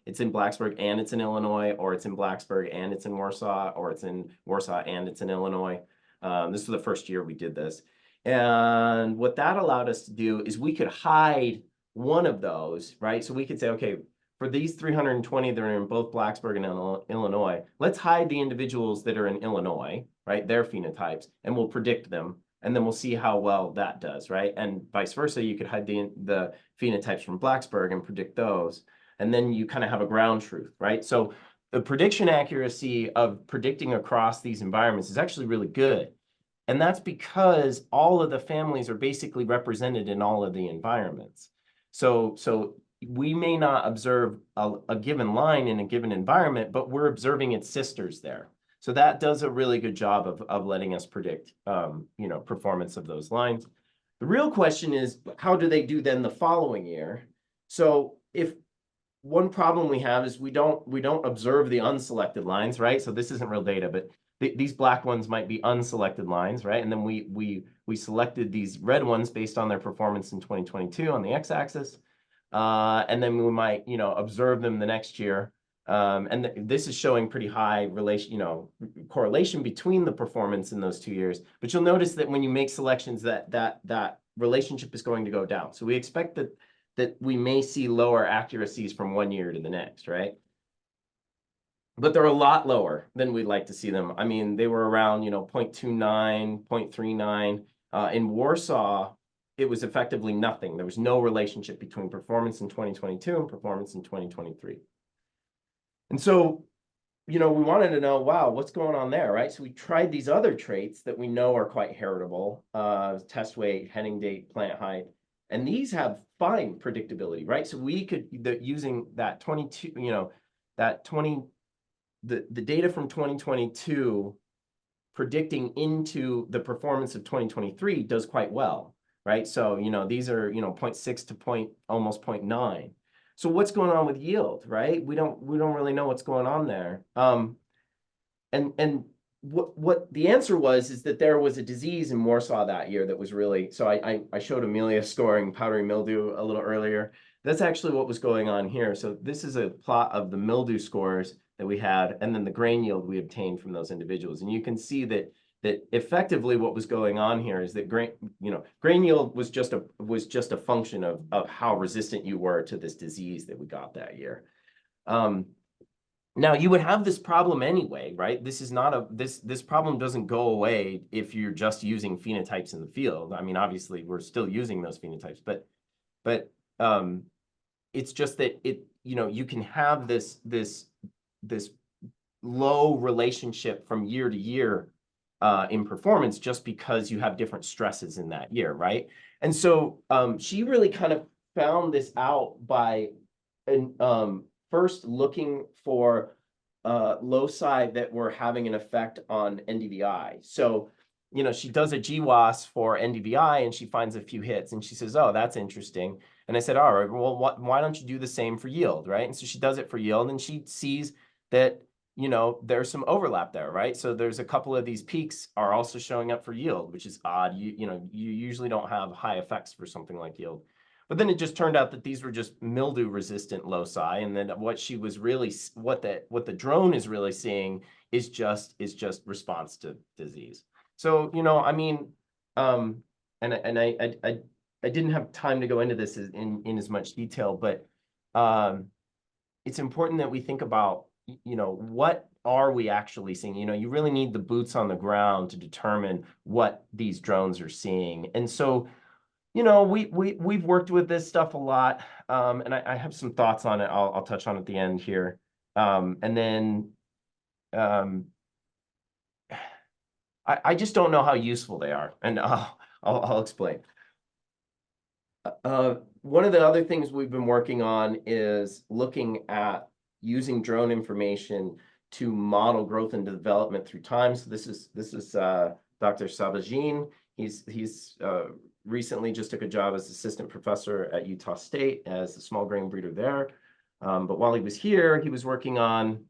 it's in Blacksburg and it's in Illinois, or it's in Blacksburg and it's in Warsaw, or it's in Warsaw and it's in Illinois. This was the first year we did this. And what that allowed us to do is we could hide one of those, right? So we could say, okay, for these 320 that are in both Blacksburg and Illinois, let's hide the individuals that are in Illinois, right? Their phenotypes, and we'll predict them. And then we'll see how well that does, right? And vice versa, you could hide the phenotypes from Blacksburg and predict those. And then you kind of have a ground truth, right? So the prediction accuracy of predicting across these environments is actually really good. And that's because all of the families are basically represented in all of the environments. So we may not observe a given line in a given environment, but we're observing its sisters there. So that does a really good job of letting us predict, performance of those lines. The real question is, how do they do then the following year? So if one problem we have is we don't observe the unselected lines, right? So this isn't real data, but these black ones might be unselected lines, right? And then we selected these red ones based on their performance in 2022 on the x-axis. And then we might, observe them the next year. And this is showing pretty high correlation between the performance in those 2 years. But you'll notice that when you make selections, that relationship is going to go down. So we expect that we may see lower accuracies from 1 year to the next, right? But they're a lot lower than we'd like to see them. I mean, they were around, 0.29, 0.39. In Warsaw, it was effectively nothing. There was no relationship between performance in 2022 and performance in 2023. And so, we wanted to know, wow, what's going on there, right? So we tried these other traits that we know are quite heritable, test weight, heading date, plant height, and these have fine predictability, right? So we could, using that 22, the data from 2022 predicting into the performance of 2023 does quite well, right? So, these are, 0.6 to almost 0.9. So what's going on with yield, right? We don't really know what's going on there. And what the answer was is that there was a disease in Warsaw that year that was really, so I showed Amelia scoring powdery mildew a little earlier. That's actually what was going on here. So this is a plot of the mildew scores that we had, and then the grain yield we obtained from those individuals. And you can see that effectively what was going on here is that grain yield was just a function of how resistant you were to this disease that we got that year. Now you would have this problem anyway, right? This is not this problem doesn't go away if you're just using phenotypes in the field. I mean, obviously we're still using those phenotypes, but it's just that you can have this low relationship from year to year in performance just because you have different stresses in that year, right? And so she really kind of found this out by first looking for loci that were having an effect on NDVI. So, she does a GWAS for NDVI and she finds a few hits and she says, oh, that's interesting. And I said, all right, well, why don't you do the same for yield, right? And so she does it for yield and she sees that, there's some overlap there, right? So there's a couple of these peaks are also showing up for yield, which is odd. You usually don't have high effects for something like yield. But then it just turned out that these were just mildew resistant loci, and then what she was really what the drone is really seeing is just response to disease. So I mean, and I didn't have time to go into this in as much detail, but it's important that we think about what are we actually seeing? You really need the boots on the ground to determine what these drones are seeing, and so. We've worked with this stuff a lot, and I have some thoughts on it. I'll touch on at the end here, and then I just don't know how useful they are, and I'll explain. One of the other things we've been working on is looking at using drone information to model growth and development through time. So this is Dr. Sabajin. He's recently just took a job as assistant professor at Utah State as a small grain breeder there. But while he was here, he was working on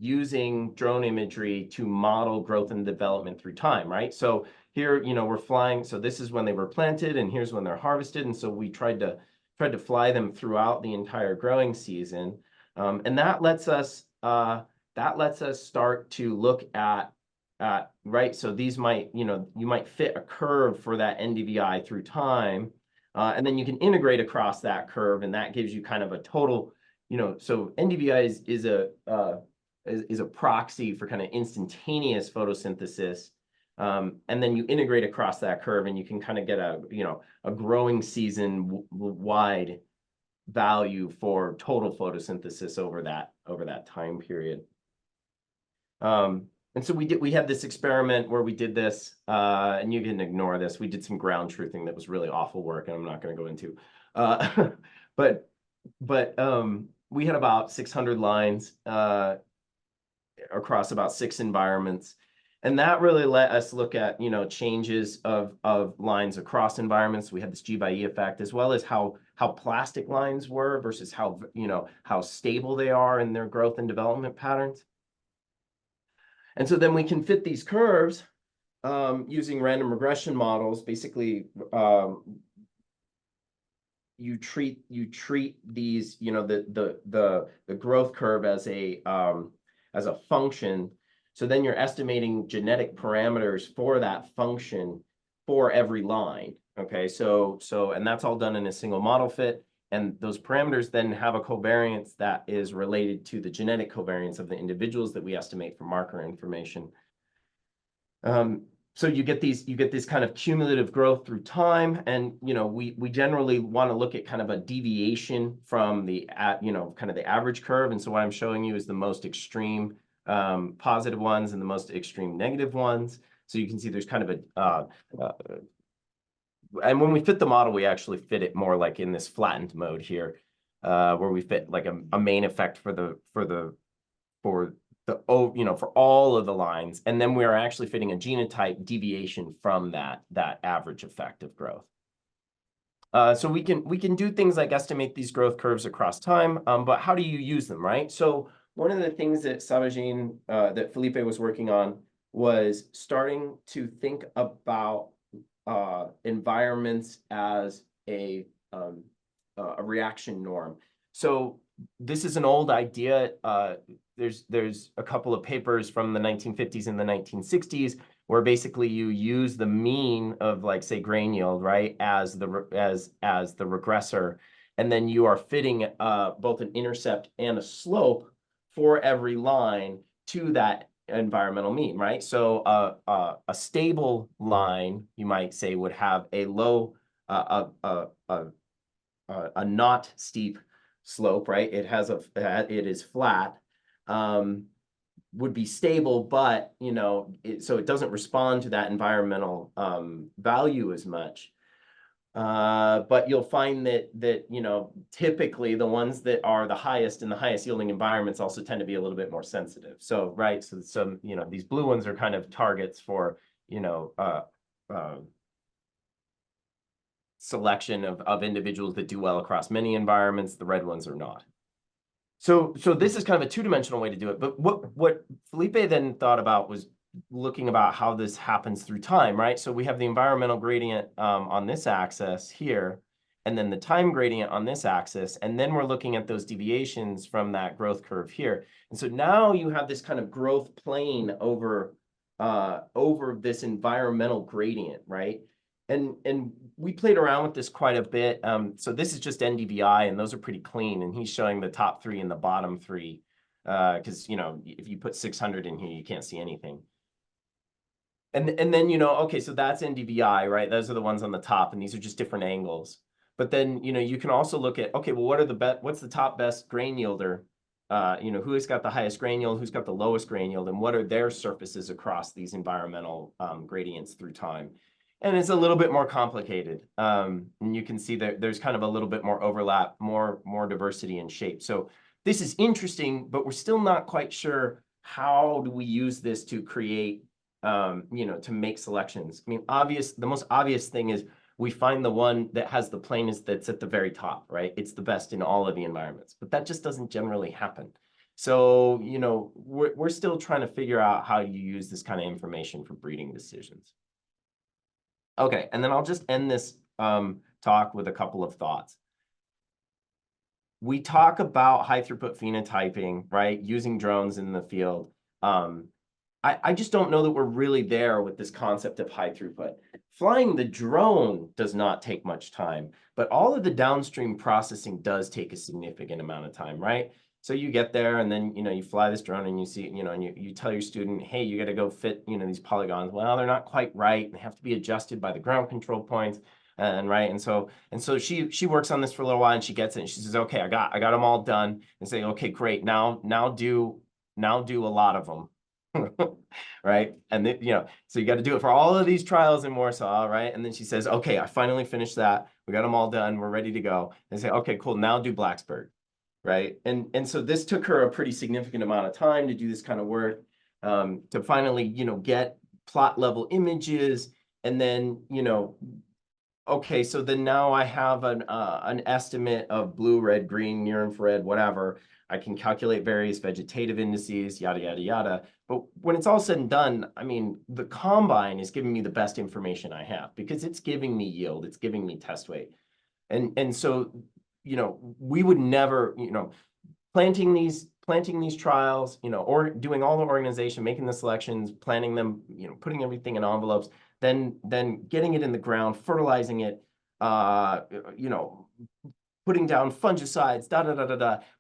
using drone imagery to model growth and development through time, right? So here, we're flying. So this is when they were planted, and here's when they're harvested. And so we tried to fly them throughout the entire growing season, and that lets us start to look at right. So these might, you might fit a curve for that NDVI through time, and then you can integrate across that curve, and that gives you kind of a total, so NDVI is a proxy for kind of instantaneous photosynthesis. And then you integrate across that curve and you can kind of get a growing season wide value for total photosynthesis over that time period. And so we had this experiment where we did this, and you can ignore this. We did some ground truthing that was really awful work, and I'm not going to go into. But we had about 600 lines across about 6 environments, and that really let us look at changes of lines across environments. We had this G by E effect, as well as how plastic lines were versus how stable they are in their growth and development patterns. And so then we can fit these curves using random regression models. Basically, you treat these, the growth curve as a function. So then you're estimating genetic parameters for that function for every line. Okay, so and that's all done in a single model fit. And those parameters then have a covariance that is related to the genetic covariance of the individuals that we estimate from marker information. So you get this kind of cumulative growth through time, and we generally want to look at kind of a deviation from the kind of the average curve. And so what I'm showing you is the most extreme positive ones and the most extreme negative ones. So you can see there's kind of and when we fit the model, we actually fit it more like in this flattened mode here, where we fit like a main effect for all of the lines, and then we are actually fitting a genotype deviation from that average effect of growth. So we can do things like estimate these growth curves across time, but how do you use them, right? So one of the things that Sabajin, that Felipe was working on was starting to think about environments as a reaction norm. So this is an old idea. There's a couple of papers from the 1950s and the 1960s where basically you use the mean of, like, say, grain yield, right, as the regressor, and then you are fitting both an intercept and a slope for every line to that environmental mean, right? So a stable line, you might say, would have a low, a not steep slope, right? It has it is flat, would be stable, but so it doesn't respond to that environmental value as much. But you'll find that typically the ones that are the highest in the highest yielding environments also tend to be a little bit more sensitive. So right, so some these blue ones are kind of targets for selection of individuals that do well across many environments. The red ones are not. So this is kind of a two-dimensional way to do it. But what Felipe then thought about was looking about how this happens through time, right? So we have the environmental gradient on this axis here, and then the time gradient on this axis, and then we're looking at those deviations from that growth curve here. And so now you have this kind of growth plane over this environmental gradient, right? And we played around with this quite a bit. So this is just NDVI, and those are pretty clean. And he's showing the top three and the bottom three, because if you put 600 in here, you can't see anything. And then okay, so that's NDVI, right? Those are the ones on the top, and these are just different angles. But then you can also look at, okay, well, what's the top best grain yielder? Who has got the highest grain yield, who's got the lowest grain yield, and what are their surfaces across these environmental gradients through time? And it's a little bit more complicated. And you can see that there's kind of a little bit more overlap, more diversity in shape. So this is interesting, but we're still not quite sure how do we use this to create, to make selections. I mean, the most obvious thing is we find the one that has the plane that's at the very top, right? It's the best in all of the environments, but that just doesn't generally happen. So, we're still trying to figure out how you use this kind of information for breeding decisions. Okay, and then I'll just end this talk with a couple of thoughts. We talk about high throughput phenotyping, right? Using drones in the field. I just don't know that we're really there with this concept of high throughput. Flying the drone does not take much time, but all of the downstream processing does take a significant amount of time, right? So you get there and then, you fly this drone and you see, and you tell your student, hey, you got to go fit, these polygons. Well, they're not quite right. They have to be adjusted by the ground control points. And right. And so she works on this for a little while and she gets it and she says, okay, I got them all done, and say, okay, great. Now do a lot of them. Right. And then, so you got to do it for all of these trials in Warsaw. Right. And then she says, okay, I finally finished that. We got them all done. We're ready to go. And say, okay, cool. Now do Blacksburg. Right. And so this took her a pretty significant amount of time to do this kind of work, to finally, get plot level images. And then, okay, so then now I have an estimate of blue, red, green, near infrared, whatever. I can calculate various vegetative indices, yada, yada, yada. But when it's all said and done, I mean, the combine is giving me the best information I have because it's giving me yield, it's giving me test weight. And so, we would never, planting these trials, or doing all the organization, making the selections, planning them, putting everything in envelopes, then getting it in the ground, fertilizing it, putting down fungicides,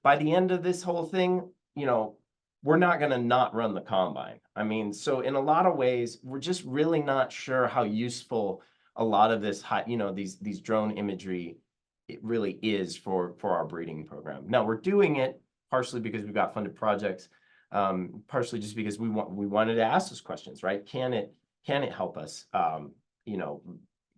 By the end of this whole thing, we're not going to not run the combine. I mean, so in a lot of ways, we're just really not sure how useful a lot of this these drone imagery it really is for our breeding program. Now we're doing it partially because we've got funded projects, partially just because we wanted to ask those questions, right? Can it help us,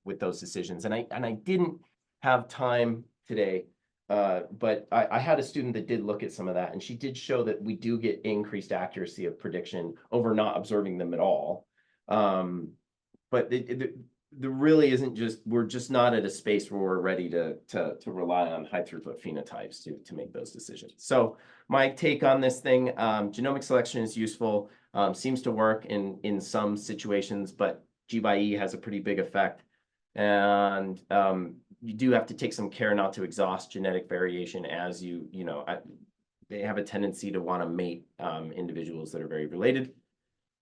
with those decisions? And I didn't have time today, but I had a student that did look at some of that, and she did show that we do get increased accuracy of prediction over not observing them at all. But there really isn't we're just not at a space where we're ready to rely on high throughput phenotypes to make those decisions. So my take on this thing, genomic selection is useful, seems to work in some situations, but G by E has a pretty big effect. And you do have to take some care not to exhaust genetic variation as they have a tendency to want to mate individuals that are very related.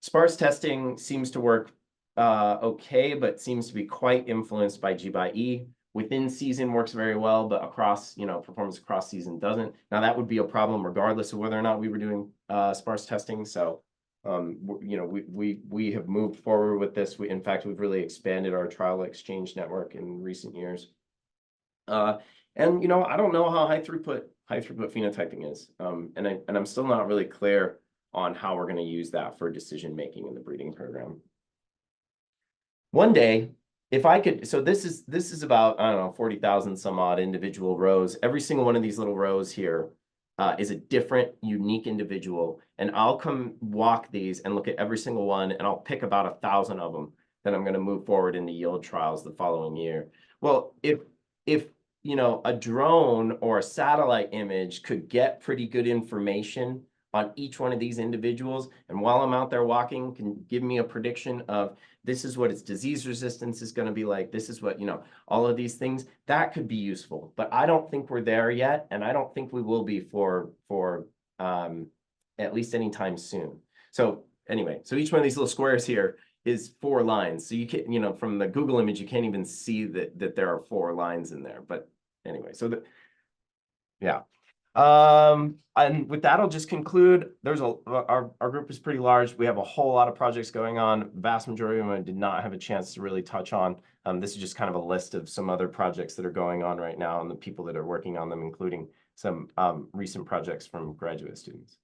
Sparse testing seems to work okay, but seems to be quite influenced by G by E. Within season works very well, but across, performance across season doesn't. Now that would be a problem regardless of whether or not we were doing sparse testing. So, we have moved forward with this. In fact, we've really expanded our trial exchange network in recent years. And I don't know how high throughput phenotyping is. And I'm still not really clear on how we're going to use that for decision making in the breeding program. One day, if I could, so this is about, I don't know, 40,000 some odd individual rows. Every single one of these little rows here is a different, unique individual. And I'll come walk these and look at every single one, and I'll pick about 1,000 of them that I'm going to move forward into yield trials the following year. Well, if a drone or a satellite image could get pretty good information on each one of these individuals, and while I'm out there walking, can give me a prediction of this is what its disease resistance is going to be like, this is what, all of these things, that could be useful. But I don't think we're there yet, and I don't think we will be for at least anytime soon. So anyway, so each one of these little squares here is 4 lines. So you can, from the Google image, you can't even see that there are 4 lines in there. But anyway, so yeah. And with that, I'll just conclude. Our group is pretty large. We have a whole lot of projects going on. Vast majority of them I did not have a chance to really touch on. This is just kind of a list of some other projects that are going on right now and the people that are working on them, including some recent projects from graduate students.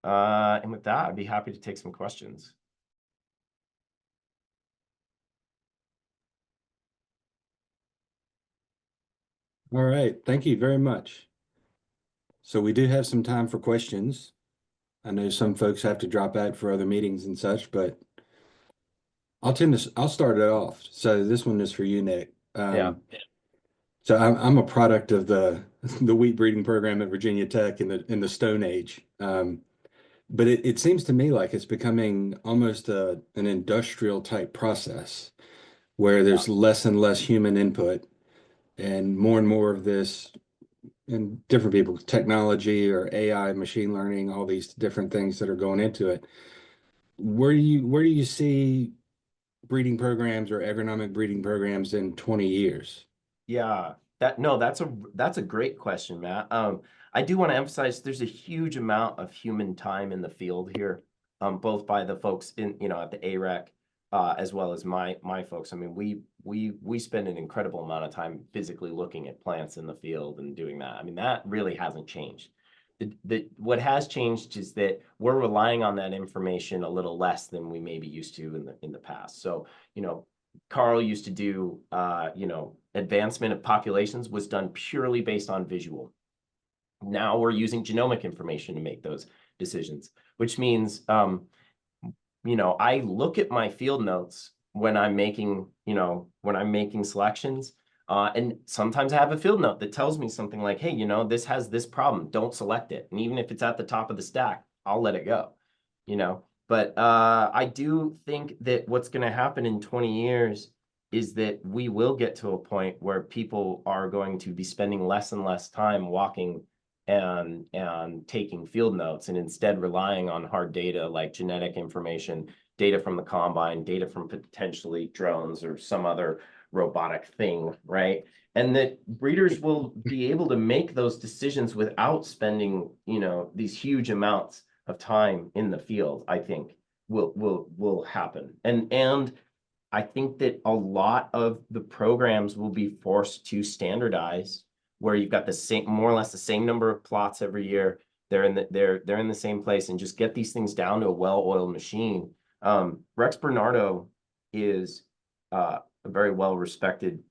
And with that, I'd be happy to take some questions. All right, thank you very much. So we do have some time for questions. I know some folks have to drop out for other meetings and such, but I'll start it off. So this one is for you, Nick. Yeah. So I'm a product of the wheat breeding program at Virginia Tech in the Stone Age. But it seems to me like it's becoming almost an industrial type process where there's less and less human input and more of this, and different people, technology or AI, machine learning, all these different things that are going into it. Where do you see breeding programs or agronomic breeding programs in 20 years? Yeah, that's a great question, Matt. I do want to emphasize there's a huge amount of human time in the field here, both by the folks at the AREC, as well as my folks. I mean, we spend an incredible amount of time physically looking at plants in the field and doing that. I mean, that really hasn't changed. What has changed is that we're relying on that information a little less than we maybe used to in the past. So, Carl used to do, advancement of populations was done purely based on visual. Now we're using genomic information to make those decisions, which means, I look at my field notes when I'm making, selections, and sometimes I have a field note that tells me something like, hey, this has this problem, don't select it. And even if it's at the top of the stack, I'll let it go, But I do think that what's going to happen in 20 years is that we will get to a point where people are going to be spending less and less time walking and taking field notes, and instead relying on hard data like genetic information, data from the combine, data from potentially drones or some other robotic thing, right? And that breeders will be able to make those decisions without spending, these huge amounts of time in the field. I think will happen. And I think that a lot of the programs will be forced to standardize, where you've got more or less the same number of plots every year. They're in the same place, and just get these things down to a well-oiled machine. Rex Bernardo is a very well-respected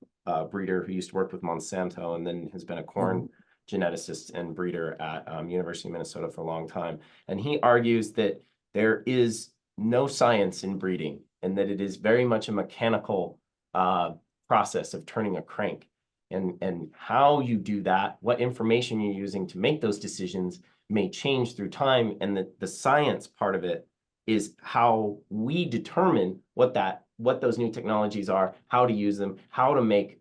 breeder who used to work with Monsanto and then has been a corn geneticist and breeder at University of Minnesota for a long time. And he argues that there is no science in breeding, and that it is very much a mechanical process of turning a crank. And how you do that, what information you're using to make those decisions may change through time. And the science part of it is how we determine what those new technologies are, how to use them, how to make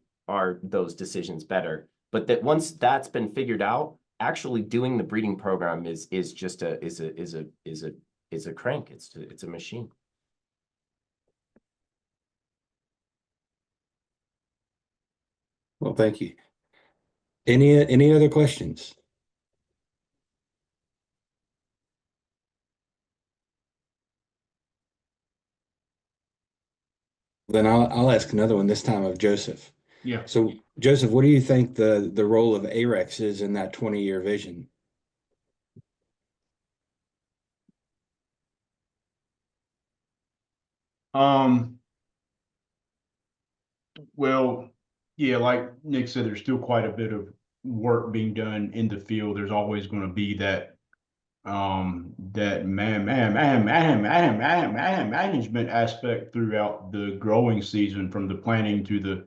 those decisions better. But that once that's been figured out, actually doing the breeding program is just a crank. It's a machine. Well, thank you. Any other questions? Then I'll ask another one, this time of Joseph. Yeah. So Joseph, what do you think the role of ARECs is in that 20-year vision? Well, yeah, like Nick said, there's still quite a bit of work being done in the field. There's always going to be that management aspect throughout the growing season, from the planting to the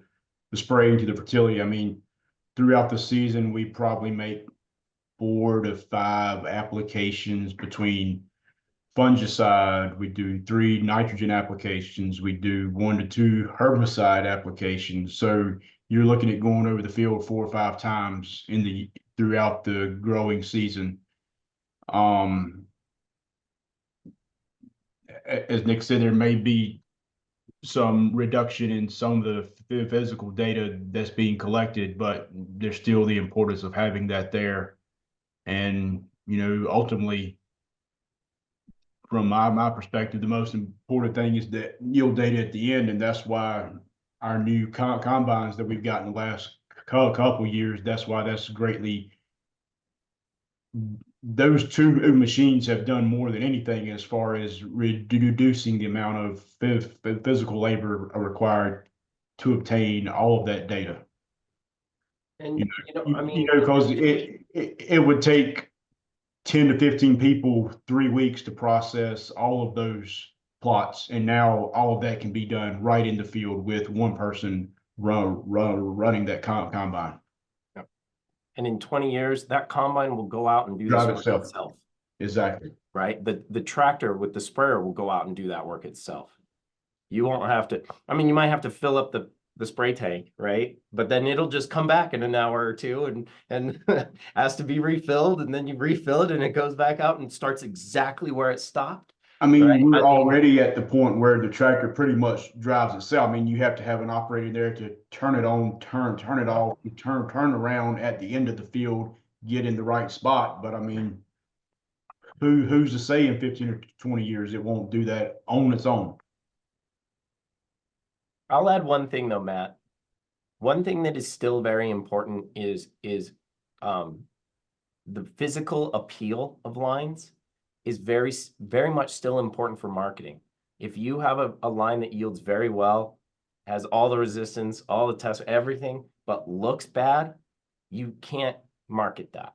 spraying to the fertility. I mean, throughout the season, we probably make 4 to 5 applications between fungicide, we do 3 nitrogen applications, we do 1 to 2 herbicide applications. So you're looking at going over the field 4 or 5 times throughout the growing season. As Nick said, there may be some reduction in some of the physical data that's being collected, but there's still the importance of having that there. And, ultimately, from my perspective, the most important thing is that yield data at the end, and that's why our new combines that we've got in the last couple years, that's why that's greatly. Those 2 machines have done more than anything as far as reducing the amount of physical labor required to obtain all of that data. And I mean, because it would take 10 to 15 people 3 weeks to process all of those plots, and now all of that can be done right in the field with one person running that combine. And in 20 years, that combine will go out and do Drive this work itself. Exactly. Right? The tractor with the sprayer will go out and do that work itself. You won't have to, I mean, you might have to fill up the spray tank, right? But then it'll just come back in an hour or two and has to be refilled, and then you refill it and it goes back out and starts exactly where it stopped. I mean, right? we're already at the point where the tractor pretty much drives itself. I mean, you have to have an operator there to turn it on, turn it off, turn around at the end of the field, get in the right spot. But I mean, who's to say in 15 or 20 years it won't do that on its own? I'll add one thing though, Matt. One thing that is still very important is the physical appeal of lines is very, very much still important for marketing. If you have a line that yields very well, has all the resistance, all the tests, everything, but looks bad, you can't market that.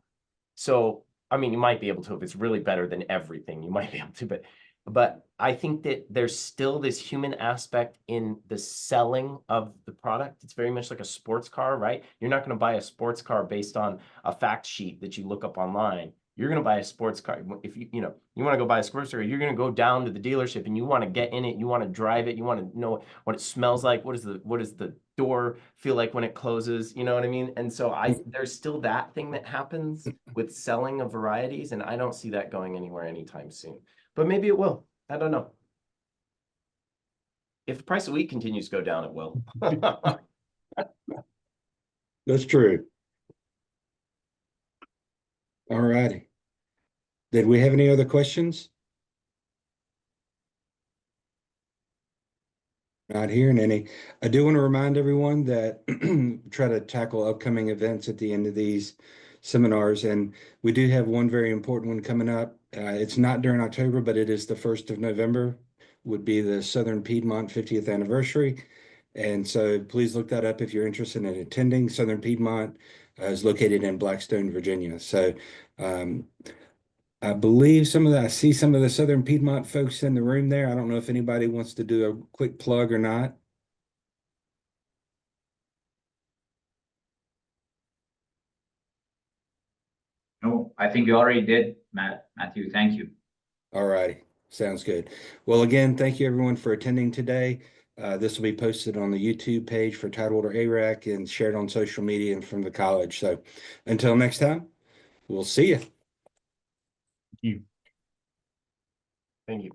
So, I mean, you might be able to if it's really better than everything, you might be able to, but I think that there's still this human aspect in the selling of the product. It's very much like a sports car, right? You're not going to buy a sports car based on a fact sheet that you look up online. You're going to buy a sports car. If you want to go buy a sports car, you're going to go down to the dealership and you want to get in it. You want to drive it. You want to know what it smells like. What does the door feel like when it closes? You know what I mean? And so there's still that thing that happens with selling of varieties, and I don't see that going anywhere anytime soon. But maybe it will. I don't know. If the price of wheat continues to go down, it will. That's true. All righty. Did we have any other questions? Not hearing any. I do want to remind everyone that try to tackle upcoming events at the end of these seminars, and we do have one very important one coming up. It's not during October, but it is the 1st of November, would be the Southern Piedmont 50th anniversary. And so please look that up if you're interested in attending. Southern Piedmont is located in Blackstone, Virginia. So I believe I see some of the Southern Piedmont folks in the room there. I don't know if anybody wants to do a quick plug or not. No, I think you already did, Matthew. Thank you. All right, sounds good. Well, again, thank you everyone for attending today. This will be posted on the YouTube page for Tidewater AREC and shared on social media and from the college. So until next time, we'll see you. You. Thank you.